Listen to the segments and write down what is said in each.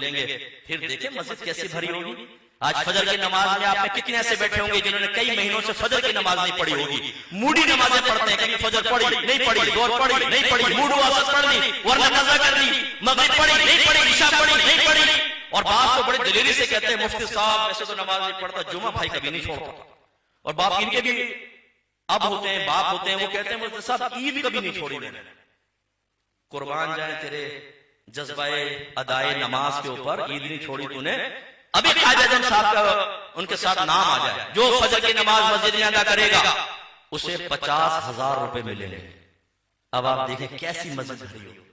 ملیں گے، پھر دیکھیں مسجد کیسی بھری ہوگی۔ آج فجر کی نماز میں آپ میں کتنے ایسے بیٹھے ہوں گے جنہوں نے کئی مہینوں سے فجر کی نماز نہیں پڑھی ہوگی، موڈی نمازیں پڑھتے ہیں، کبھی فجر پڑھی نہیں پڑھی، ظہر پڑھی نہیں پڑھی، موڈ واسط پڑھ لی، ورنہ قضا کر لی، مغرب پڑھی نہیں پڑھی، عشاء پڑھی نہیں پڑھی، اور باپ تو بڑے دلیری سے کہتے ہیں مفتی صاحب ایسے تو نماز نہیں پڑھتا، جمعہ بھائی کبھی نہیں چھوڑتا۔ اور باپ ان کے بھی اب ہوتے ہیں، باپ ہوتے ہیں، وہ کہتے ہیں مفتی صاحب عید کبھی نہیں چھوڑی میں نے۔ قربان جائیں تیرے جذبہ ادائے نماز کے اوپر، عید نہیں چھوڑی تو نے۔ ابھی قائد اعظم صاحب کا ان کے ساتھ نام آ جائے، جو فجر کی نماز مسجد میں ادا کرے گا اسے 50,000 روپے ملیں گے۔ اب آپ دیکھیں کیسی مسجد بھری ہو۔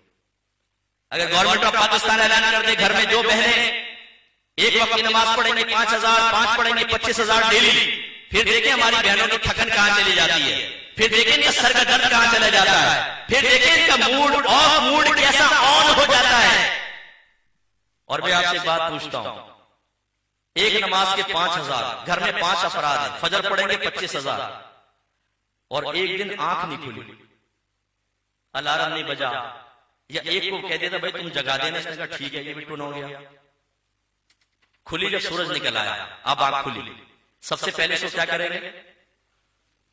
اگر گورنمنٹ آف پاکستان اعلان کر دے گھر میں جو بہنیں ایک وقت کی نماز پڑھیں گے 5,000، 5 پڑھیں گے 25,000 ڈیلی، پھر دیکھیں ہماری بہنوں کی تھکن کہاں چلی جاتی ہے، پھر دیکھیں ان کا سر کا درد کہاں چلا جاتا ہے، پھر دیکھیں ان کا موڈ آف موڈ کیسا آن ہو جاتا ہے۔ اور میں آپ سے ایک بات پوچھتا ہوں، ایک نماز کے 5,000، گھر میں 5 افراد ہیں، فجر پڑھیں گے 25,000، اور ایک دن آنکھ نہیں کھلی، الارم نہیں بجا، یا ایک کو کہہ دیتا بھائی تم جگا دینا، اس نے کہا ٹھیک ہے یہ بھی ٹون ہو گیا، کھلی جب سورج نکل آیا، اب آنکھ کھلی، سب سے پہلے سے کیا کریں گے؟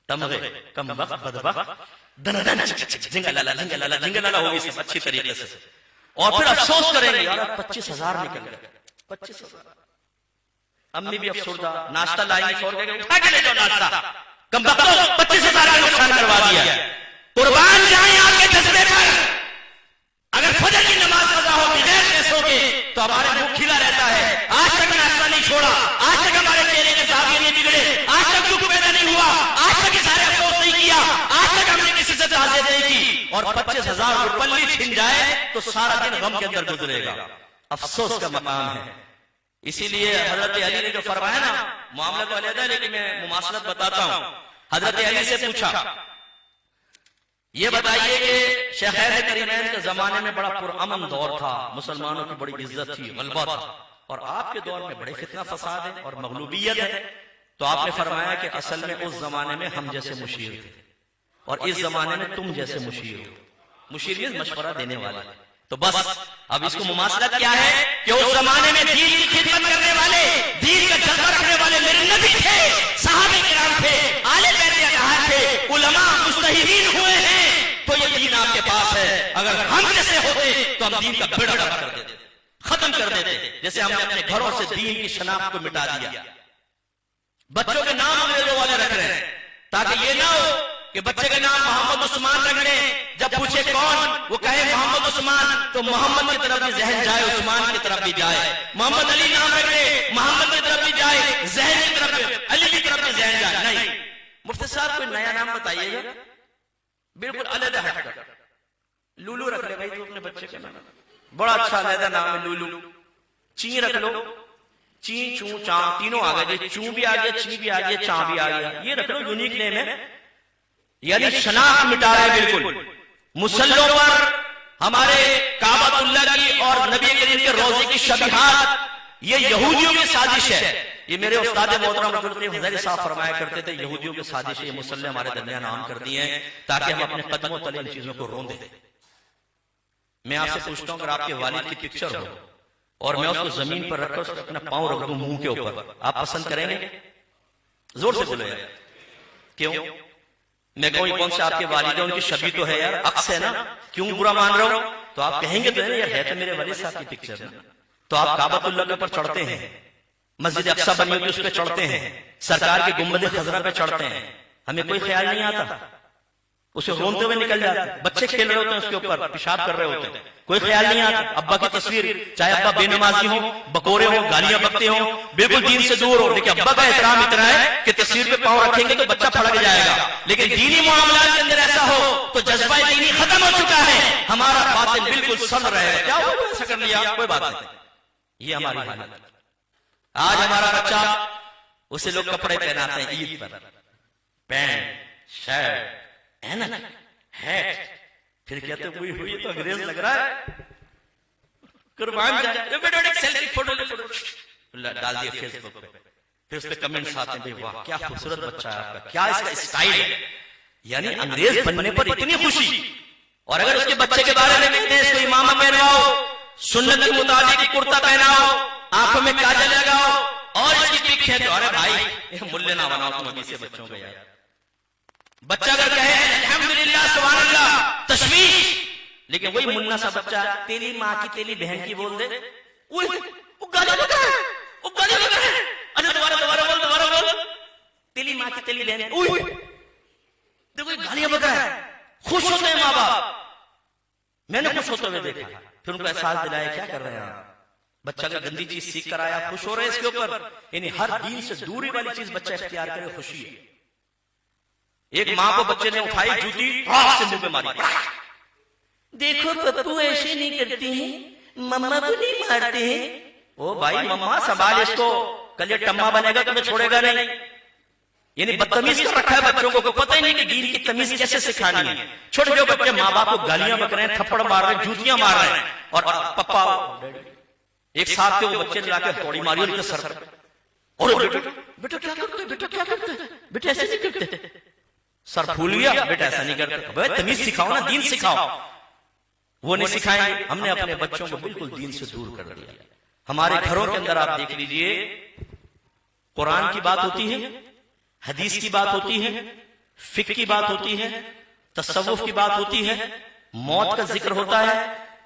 تمغے، کم وقت بدبخت، دن دن جنگلالا جنگلالا جنگلالا ہوگی سب اچھی طریقے سے، اور پھر افسوس کریں گے یار 25,000 نکل گئے، 25,000۔ امی بھی افسردہ، ناشتہ لائی چھوڑ کے اٹھا کے لے جاؤ ناشتہ، کم وقت 25,000 کا نقصان کروا دیا۔ قربان جائیں آپ کے جذبے پر، اگر فجر کی نماز قضا ہو بغیر پیسوں کے تو ہمارا منہ کھلا رہتا ہے۔ آج تک ناشتہ نہیں چھوڑا، آج تک ہمارے چہرے کے زاویے نہیں بگڑے، آج تک دکھ پیدا نہیں ہوا، آج تک اشارے افسوس نہیں کیا، آج تک ہم نے کسی سے تعزیت نہیں کی، اور 25,000 پلی چھن جائے تو سارا دن غم کے اندر گزرے گا۔ افسوس کا مقام ہے۔ اسی لیے حضرت علی نے جو فرمایا نا، معاملہ تو علیحدہ ہے لیکن میں مماثلت بتاتا ہوں۔ حضرت علی سے پوچھا یہ بتائیے کہ شیخین کریمین کے زمانے میں بڑا پرامن دور تھا، مسلمانوں کی بڑی عزت تھی، غلبہ تھا، اور آپ کے دور میں بڑے فتنہ فساد ہے اور مغلوبیت ہے، تو آپ نے فرمایا کہ اصل میں اس زمانے میں ہم جیسے مشیر تھے، اور اس زمانے میں تم جیسے مشیر ہو۔ مشیر یہ مشورہ دینے والا ہے۔ تو بس اب اس کو مماثلت کیا ہے کہ اس زمانے میں دین کی خدمت کرنے والے، دین کا جذبہ رکھنے والے میرے نبی تھے، صحابہ کرام تھے، آل بیت اطہار تھے، علماء مجتہدین ہوئے ہیں، تو یہ دین آپ کے پاس ہے۔ اگر ہم جیسے ہوتے تو ہم دین کا بیڑا غرق کر دیتے، ختم کر دیتے، جیسے ہم نے اپنے گھروں سے دین کی شناخت کو مٹا دیا۔ بچوں کے نام انگریزوں والے رکھ رہے ہیں تاکہ یہ نہ ہو کہ بچے کا نام محمد عثمان رکھ لیں، جب پوچھے کون وہ کہے محمد عثمان، تو محمد کی طرف بھی ذہن جائے، عثمان کی طرف بھی جائے۔ محمد علی نام رکھ لے، محمد کی طرف بھی جائے، ذہن کی طرف بھی، علی کی طرف بھی ذہن جائے۔ نہیں، مفتی صاحب کوئی نیا نام بتائیے گا، بالکل علیحدہ ہٹ کر لولو رکھ لے بھائی تو اپنے بچے کا نام، بڑا اچھا علیحدہ نام ہے لولو۔ چین رکھ لو، چین چوں چاں تینوں آ گئے، چوں بھی آ گیا، چین بھی آ گیا، چاں بھی آ گیا، یہ رکھ لو، یونیک نیم ہے، یعنی شناخت مٹا رہے بالکل۔ مسلوں پر ہمارے کعبۃ اللہ کی اور نبی کریم کے روضے کی شبیہات یہ یہودیوں کی سازش ہے۔ یہ میرے استاد محترم عبد القیوم حضیری صاحب فرمایا کرتے تھے، یہودیوں کی سازش ہے، یہ مسلح ہمارے درمیان عام کر دی ہیں تاکہ ہم اپنے قدموں تلے ان چیزوں کو رون دیں۔ میں آپ سے پوچھتا ہوں اگر آپ کے والد کی پکچر ہو اور میں اس کو زمین پر رکھ کر اپنا پاؤں رکھ دوں منہ کے اوپر، آپ پسند کریں گے؟ زور سے بولو یار، کیوں؟ میں کہوں کون سے آپ کے والد ہیں، ان کی شبیہ تو ہے یار، عکس ہے نا، کیوں برا مان رہا ہوں؟ تو آپ کہیں گے تو یار ہے تو میرے والد صاحب کی پکچر ہے، تو آپ کعبۃ اللہ کے اوپر چڑھتے ہیں، مسجد اقصی بنی ہوئی اس پہ چڑھتے ہیں، سرکار کے گنبد خضرا پہ چڑھتے ہیں، ہمیں کوئی خیال نہیں آتا، اسے رونتے ہوئے نکل جاتے ہیں، بچے کھیل رہے ہوتے ہیں اس کے اوپر، پیشاب کر رہے ہوتے ہیں، کوئی خیال نہیں آتا۔ ابا کی تصویر، چاہے ابا بے نمازی ہو، بکورے ہو، گالیاں بکتے ہو، بالکل دین سے دور ہو، لیکن ابا کا احترام اتنا ہے کہ تصویر پہ پاؤں رکھیں گے تو بچہ پھڑک جائے گا۔ لیکن دینی معاملات کے اندر ایسا ہو تو جذبہ دینی ختم ہو چکا ہے، ہمارا باطن بالکل سن رہے گا، کیا ہو ایسا کر لیا، کوئی بات نہیں، یہ ہماری حالت۔ آج ہمارا بچہ، اسے لوگ کپڑے پہناتے ہیں عید پر، پینٹ، شرٹ، اینک، ہیٹ، پھر کہتے ہیں ہوئی تو انگریز لگ رہا ہے، قربان جائے، بیٹا ایک سیلفی فوٹو ڈال دیا فیس بک پہ، پھر اس پہ کمنٹس آتے ہیں، واہ کیا خوبصورت بچہ ہے آپ کا، کیا اس کا اسٹائل ہے، یعنی انگریز بننے پر اتنی خوشی، اور اگر اس کے بچے کے بارے میں کہتے ہیں اس کو امامہ پہنواؤ، सुन्नत के मुताबिक कुर्ता पहनाओ, आंखों में काजल लगाओ और इसकी पिक है तो अरे भाई ये मुल्ले ना बनाओ तुम अभी से बच्चों को यार। बच्चा अगर कहे अल्हम्दुलिल्लाह सुभान अल्लाह तशवीश, लेकिन वही मुन्ना सा बच्चा तेरी माँ की तेरी बहन की बोल दे, वो गाली बक रहा है, वो गाली बक रहा है, अच्छा दोबारा बोल तेरी माँ की तेरी बहन, देखो गालियां बक रहा है। खुश होते हैं माँ बाप, मैंने खुश होते हुए देखा, फिर उनको एहसास दिलाया क्या कर रहे हैं आप। बच्चा अगर गंदी चीज सीख कर आया खुश हो रहे हैं इसके ऊपर, यानी हर दीन से दूरी वाली चीज बच्चा इख्तियार करे, खुशी है। एक माँ को बच्चे ने उठाई जूती से मुंह पे मारी, देखो पप्पू ऐसे नहीं करते हैं, मम्मा को नहीं मारते हैं। ओ भाई मम्मा संभाल इसको, कल ये टम्मा बनेगा तुम्हें छोड़ेगा नहीं। यानी बदतमीज कर रखा है बच्चों को, पता ही नहीं कि दीन की तमीज कैसे सिखानी है। छोटे जो बच्चे माँ बाप को गालियां बक रहे हैं, थप्पड़ मार रहे हैं, जूतियां मार रहे हैं, और पप्पा एक साथ के वो बच्चे ने लाके हथौड़ी मारी उनके सर पर, और बेटा क्या करते, बेटा क्या करते, बेटा ऐसे नहीं करते, सर फूल गया, बेटा ऐसा नहीं करते। भाई तमीज सिखाओ ना, दीन सिखाओ। वो नहीं सिखाएंगे। हमने अपने बच्चों को बिल्कुल दीन से दूर कर दिया। हमारे घरों के अंदर आप देख लीजिए, कुरान की बात होती है, हदीस की बात होती है, फिक्र की बात होती है, तसव्वुफ की बात होती है, मौत का जिक्र होता है,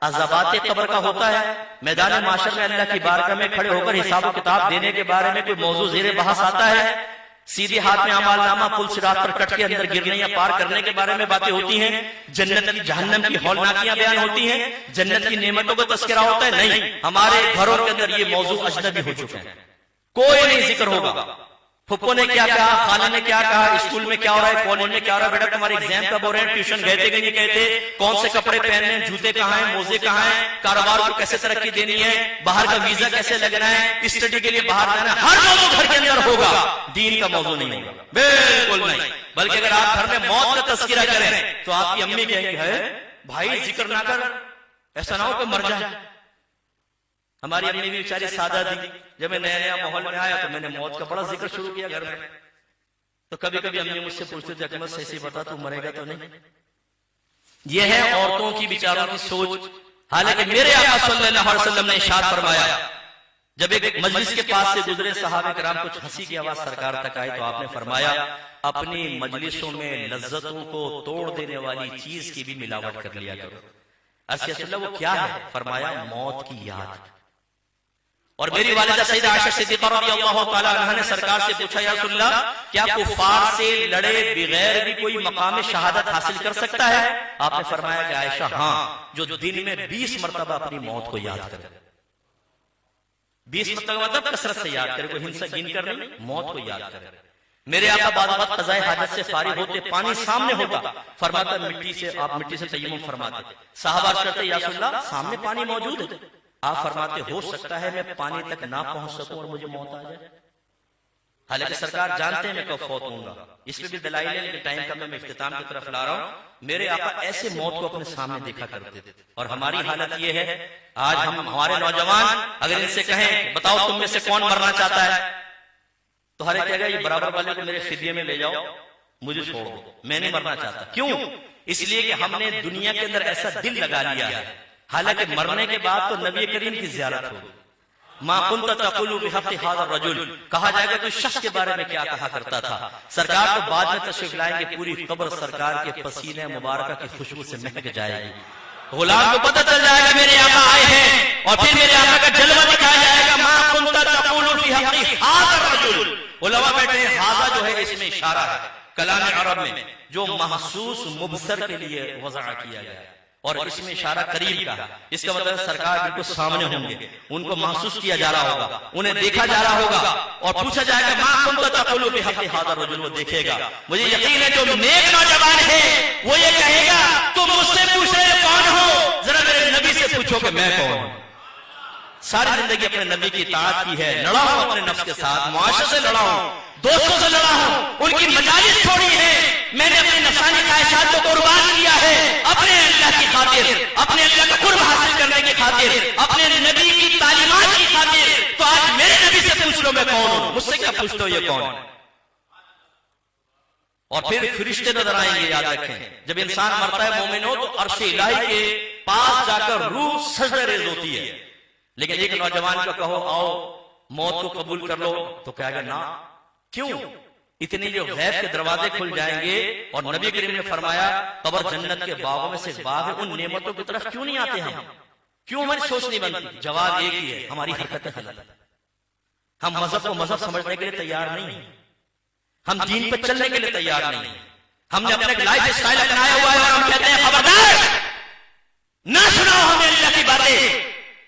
अज़ाबात कब्र का होता है, मैदान माशर में अल्लाह की बारगाह में खड़े होकर हिसाब किताब देने के बारे में कोई मौजू ज़ेरे बहस आता है, सीधे हाथ में अमाल नामा पुल सिरात पर कट के अंदर गिरने या पार करने के बारे में बातें होती हैं, जन्नत की जहन्नम की हौलनाकियां बयान होती हैं, जन्नत की नेमतों का तस्करा होता है। नहीं, हमारे घरों के अंदर ये मौजू अजनबी हो चुके हैं, कोई नहीं जिक्र होगा। फुप्पो ने क्या कहा, खाला ने क्या कहा, स्कूल में क्या हो रहा है, कॉलेज में क्या हो रहा है, बेटा तुम्हारे एग्जाम कब हो रहे हैं, ट्यूशन गए थे कि नहीं गए थे, कौन से कपड़े पहनने हैं, जूते कहाँ हैं, मोजे कहाँ हैं, कारोबार को कैसे तरक्की देनी है, बाहर का वीजा कैसे लगना है, स्टडी के लिए बाहर जाना है, हर मौजू घर के अंदर होगा, दीन का मौजू नहीं होगा, बिल्कुल नहीं। बल्कि अगर आप घर में मौत का तस्करा करें तो आपकी अम्मी कहेंगी है भाई जिक्र ना कर, ऐसा ना हो कि मर जाए। हमारी अम्मी भी बेचारी सादा थी, जब मैं नया नया माहौल में आया तो मैंने मौत का बड़ा जिक्र शुरू किया घर में। तो कभी कभी अम्मी मुझसे पूछते थे अकमल सही बता तू मरेगा तो नहीं। यह है औरतों की बेचारों की सोच। हालांकि मेरे आका सल्लल्लाहु अलैहि वसल्लम ने इरशाद फरमाया, जब एक मजलिस के पास से गुजरे सहाबा किराम, कुछ हंसी की आवाज सरकार तक आई तो आपने फरमाया अपनी मजलिसों में लज्जतों को तोड़ देने वाली चीज की भी मिलावट कर लिया करो। अर्ज़ वो क्या है? फरमाया मौत की याद। और मेरी वालिदा सैयदा आयशा सिद्दीक़ा रज़ियल्लाहु तआला अन्हा ने सरकार से पूछा, या रसूलल्लाह क्या कुफार से लड़े बगैर भी कोई मकाम शहादत हासिल कर सकता है? आपने फरमाया कि आयशा हाँ, जो दिन में 20 मरतबा अपनी मौत को याद करे। 20 मरतबा मतलब कसरत से याद करे, कोई हिंसा गिन कर नहीं, मौत को याद करे। मेरे आका बाद बात क़ज़ाए हाजत से फारिग होते, पानी सामने होता, फरमाता मिट्टी से, आप मिट्टी से तयम्मुम फरमाते। साहबा कहते या रसूलल्लाह सामने पानी मौजूद है। आप फरमाते हो सकता है मैं पानी तक ना पहुंच सकूं और मुझे मौत आ जाए। हालांकि सरकार जानते हैं मैं कब फौत होऊंगा, इसमें भी दलाइल है, लेकिन टाइम का मैं इख्तिताम की तरफ ला रहा हूं। मेरे आका ऐसे मौत को अपने सामने देखा करते थे। और हमारी हालत ये है, आज हम हमारे नौजवान अगर इनसे कहें बताओ तुम में से कौन मरना चाहता है, तो हर एक कहेगा ये बराबर वाले को मेरे फिदिये में ले जाओ, मुझे छोड़ दो, मैं नहीं मरना चाहता। क्यों? इसलिए कि हमने दुनिया के अंदर ऐसा दिल लगा लिया है। हालांकि मरने के बाद तो नबी करीम की ज़ियारत होगी। मा कुन्त तक़ूलु बिहक़्क़ि हाज़ा रजुल, कहा जाएगा तो शख्स के बारे में क्या कहा करता था। सरकार को बाद में तशरीफ लाएंगे, पूरी कब्र सरकार के पसीने मुबारक की खुशबू से महक जाएगी। गुलाम को पता चल जाएगा मेरे आका आए हैं, और फिर मेरे आका का जलवा दिखाया जाएगा। मा कुन्त तक़ूलु बिहक़्क़ि हाज़ा रजुल, उलमा बैठे हैं, हाज़ा जो है इसमें इशारा है कलाम अरब में, जो महसूस मुबसर के लिए वज़अ किया गया है, और इसमें इशारा करीब का है। इसका मतलब सरकार बिल्कुल सामने होंगे, उनको महसूस किया जा रहा होगा, उन्हें देखा जा रहा होगा, और पूछा जाएगा मा कुन्त तक़ूलु बिहक़्क़ि हाज़ा रजुल, वो देखेगा। मुझे यकीन है जो नेक नौजवान है वो ये कहेगा तुम मुझसे पूछ रहे कौन हो, जरा मेरे नबी से पूछो कि मैं कौन हूं। सारी जिंदगी अपने नबी की इताअत की है, लड़ा हूं अपने नफ्स के साथ, मुआशरे से लड़ा हूं, दोस्तों से लड़ा हूं, उनकी मजालिस छोड़ी है, मैंने अपनी नफसानी ख्वाहिशात को कुर्बान किया है अपने अल्लाह की खातिर, अपने अल्लाह का कुर्ब हासिल करने की खातिर, अपने नबी की तालीमात की खातिर। तो आज मेरे नबी से पूछ लो मैं कौन हूं, मुझसे क्या पूछते हो ये कौन है? और फिर फरिश्ते नजर आएंगे, याद रखें। जब इंसान मरता है मोमिनो तो अर्श इलाही के पास जाकर रूह सजदे रेज होती है। लेकिन एक नौजवान को कहो आओ मौत को कबूल कर लो तो कहेगा ना, क्यों? इतनी जो गैब के दरवाजे खुल जाएंगे। और नबी करीम ने फरमाया कब्र जन्नत के बागों में से एक बाग है, उन नेमतों की तरफ क्यों नहीं आते हम? क्यों हमारी सोच नहीं बनती? जवाब एक ही है, हमारी हरकतें गलत है। हम मजहब को मजहब समझने के लिए तैयार नहीं है, हम दीन पर चलने के लिए तैयार नहीं है। हमने अपने लाइफ स्टाइल अपनाया हुआ है और हम कहते हैं खबरदार ना सुनाओ हमें अल्लाह की बातें,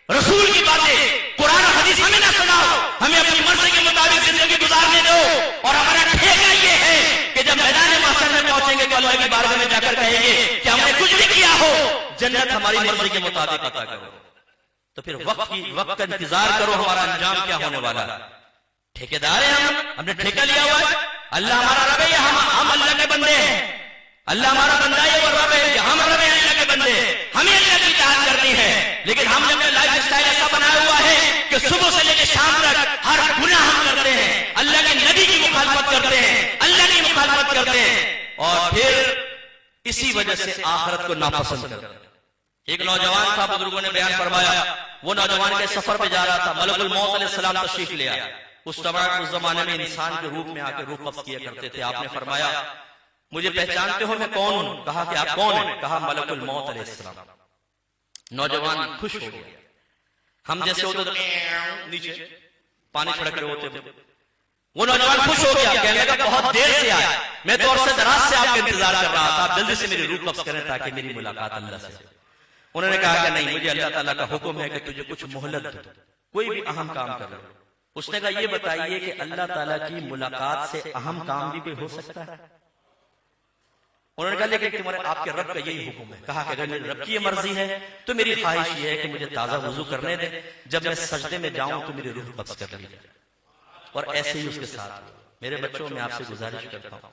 रसूल की बातें, कुरान और हदीस हमें ना सुनाओ, हमें अपनी मर्जी के मुताबिक जिंदगी गुजारने दो। और हमारा ठेका ये है कि जब मैदान महशर में पहुंचेंगे तो अल्लाह की बारगाह में जाकर कहेंगे कि हमने कुछ भी किया हो, जन्नत हमारी मर्जी के मुताबिक अता करो। तो फिर वक्त का इंतजार करो, हमारा अंजाम क्या होने वाला। ठेकेदार है हमने ठेका लिया हुआ है। अल्लाह हमारा रब है, हम अल्लाह के बंदे हैं। अल्लाह हमारा बंदा है, वो रब है, हम रब है, अल्लाह के बंदे। हमें अल्लाह की इताअत करनी है। लेकिन हमने अपना लाइफ स्टाइल ऐसा बनाया हुआ है कि सुबह से लेकर शाम तक हर गुनाह हम करते हैं, अल्लाह के नबी की मुखालफत करते हैं, अल्लाह की मुखालफत करते हैं, और फिर इसी वजह से आखिरत को नापसंद करते हैं। एक नौजवान था, बुजुर्गों ने बयान फरमाया, वो नौजवान के सफर पे जा रहा था, मलकुल मौत अलैहिस्सलाम तशरीफ ले आया। उस जमाने में इंसान के रूप में आके रूह कब्ज किया करते थे। आपने फरमाया मुझे पहचानते हो, मैं कौन हूं? कहा कि आप कौन हैं? कहा मलकुल मौत अलैहिस्सलाम। नौजवान खुश हो गया। हम जैसे होते तो नीचे पानी छिड़क रहे होते, वो नौजवान खुश हो गया, कहने लगा बहुत देर से आया, मैं तो और से दराज से आपका इंतजार कर रहा था, आप जल्दी से मेरी रूह कब्ज करें ताकि मेरी मुलाकात अल्लाह से। उन्होंने कहा कि नहीं, मुझे अल्लाह ताला का हुक्म है कि तुझे कुछ मोहलत दो, कोई भी अहम काम कर लो। उसने कहा ये बताइए कि अल्लाह ताला की मुलाकात से अहम काम भी कोई हो सकता है? उन्होंने कहा लेकिन तुम्हारे आपके रब का यही हुक्म है। कहा कि अगर मेरे रब की ये मर्जी है तो मेरी ख्वाहिश ये है कि मुझे ताजा वुजू करने दे, जब मैं सजदे में जाऊं तो मेरी रूह कब्ज कर ली जाए। और ऐसे ही उसके साथ मेरे बच्चों में आपसे गुजारिश करता हूं,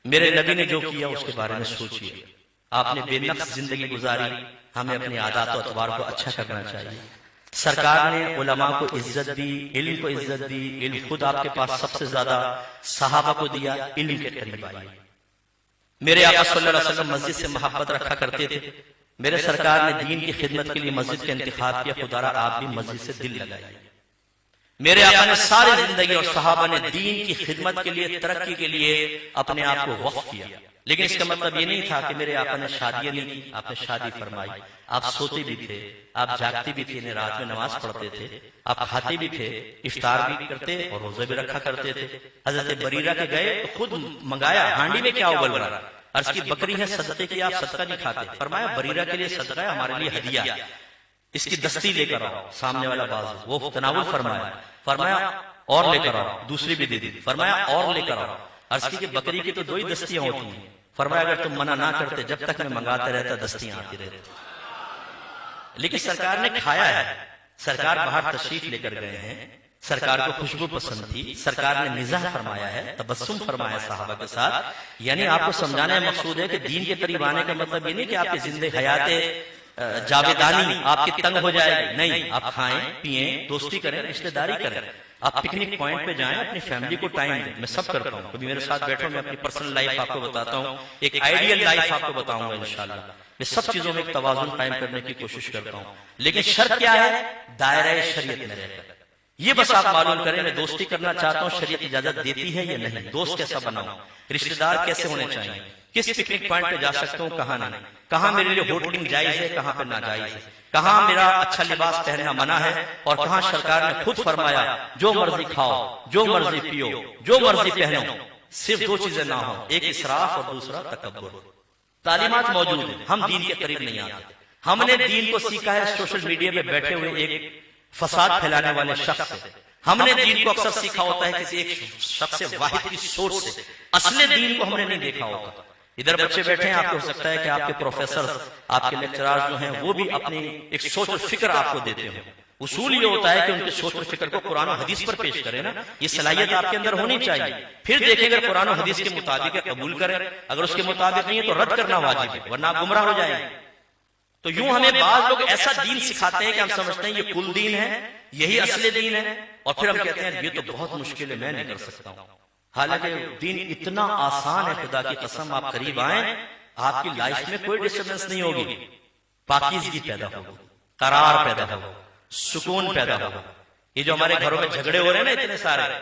मेरे नबी ने जो किया उसके बारे में सोचिए। आपने बेनफ्स जिंदगी गुजारी, हमें अपनी आदत और अतवार को अच्छा करना चाहिए। सरकार ने उलमा को इज्जत दी, इल्म को इज्जत दी, इल्म खुद आपके पास सबसे ज्यादा सहाबा को दिया, इल्म के करीब आई। मेरे आका सल्लल्लाहु अलैहि वसल्लम मस्जिद से मोहब्बत रखा करते थे। मेरे सरकार ने दीन की खिदमत के लिए मस्जिद का इंतखाब किया, खुदारा आप भी मस्जिद से दिल लगाइए। मेरे आका ने सारी जिंदगी और सहाबा ने दीन की खिदमत के लिए, तरक्की के लिए अपने आप को वक्फ किया। लेकिन इसका मतलब ये नहीं था कि मेरे आका ने शादियां नहीं की, आपने शादी फरमाई। आप सोते भी थे, आप जागते भी थे, रात में नमाज पढ़ते थे, आप खाते भी थे, इफ्तार भी करते और रोजे भी रखा करते थे। हजरत बरीरा के गए तो खुद मंगाया, हांडी में क्या उबल रहा, अर्ज की बकरी है सदके की, आप सदका नहीं खाते। फरमाया बरीरा के लिए सदका है, हमारे लिए हदिया, इसकी दस्ती लेकर आओ। सामने वाला बाजू वो तनावुल फरमाया, फरमाया और लेकर आओ, दूसरी भी दे दी, फरमाया और लेकर आओ। अर्ज की बकरी की तो दो ही दस्तियां होती हैं। फरमाया अगर तुम मना ना करते, जब तक मैं मंगाता रहता दस्तियां आती रहती। लेकिन सरकार ने खाया है, सरकार बाहर तशरीफ लेकर गए हैं, सरकार को खुशबू पसंद थी, सरकार ने मिजाह फरमाया है, तबस्सुम फरमाया साहबा के साथ। यानी आपको समझाने का मकसूद है कि दीन के करीब आने का मतलब ये नहीं कि आपकी जिंदगी हयाते जावेदानी आपकी तंग हो जाएगी। नहीं, आप खाएं पिएं, दोस्ती करें, रिश्तेदारी करें, आप पिकनिक पॉइंट पे जाएं, अपनी फैमिली को टाइम दें। मैं सब करता हूँ, कभी मेरे साथ बैठो, मैं अपनी पर्सनल लाइफ आपको बताता हूँ, एक आइडियल लाइफ आपको बताऊंगा इंशाल्लाह। मैं सब चीजों में एक तवाज़ुन कायम करने की कोशिश करता हूँ। लेकिन शर्त क्या है? दायरा शरीयत में रहकर। ये बस आप मालूम करें, मैं दोस्ती करना चाहता हूँ, शरीयत इजाजत देती है या नहीं, दोस्त कैसा बनाऊं, रिश्तेदार कैसे होने चाहिए, किस पिकनिक पॉइंट पे जा सकता हूँ, कहाँ नहीं, कहाँ मेरे लिए होटलिंग जायज है, कहाँ पे नाजायज है, कहाँ मेरा अच्छा लिबास पहनना मना है, और कहाँ सरकार ने खुद फरमाया जो मर्जी खाओ, जो मर्जी पियो, जो मर्जी पहनो, सिर्फ दो चीजें ना हो, एक इसराफ और दूसरा तकब्बुर। तालीमात मौजूद है, हम दीन के करीब नहीं आते। हमने दीन को सीखा है सोशल मीडिया में बैठे हुए एक फसाद फैलाने वाले शख्स से। हमने दीन को अक्सर सीखा होता है किसी एक शख्स से, वाहिद की सोच से। असली दीन को हमने नहीं देखा होता। इधर बच्चे बैठे हैं, आपको हो सकता है कि आपके प्रोफेसर, आपके लेक्चरर्स जो हैं वो भी अपनी एक सोच और फिक्र आपको देते हो। उसूल ये होता है कि उनके सोच और फिक्र को कुरान और हदीस पर पेश करें ना, ये सलाहियत आपके अंदर होनी चाहिए। फिर देखें अगर कुरान और हदीस के मुताबिक है कबूल करें, अगर उसके मुताबिक नहीं है तो रद्द करना वाजिब है, वरना आप गुमराह हो जाएंगे। तो यूं हमें बाज लोग ऐसा दीन सिखाते हैं कि हम समझते हैं ये कुल दीन है, यही असली दीन है, और फिर हम कहते हैं ये तो बहुत मुश्किल है, मैं नहीं कर सकता हूं। हालांकि दीन इतना आसान है, खुदा की कसम, आप करीब आए, आपकी लाइफ में कोई डिस्टर्बेंस नहीं होगी। पाकीज़गी पैदा होगी, करार पैदा होगा, सुकून पैदा होगा। ये जो हमारे घरों में झगड़े हो रहे हैं ना इतने सारे,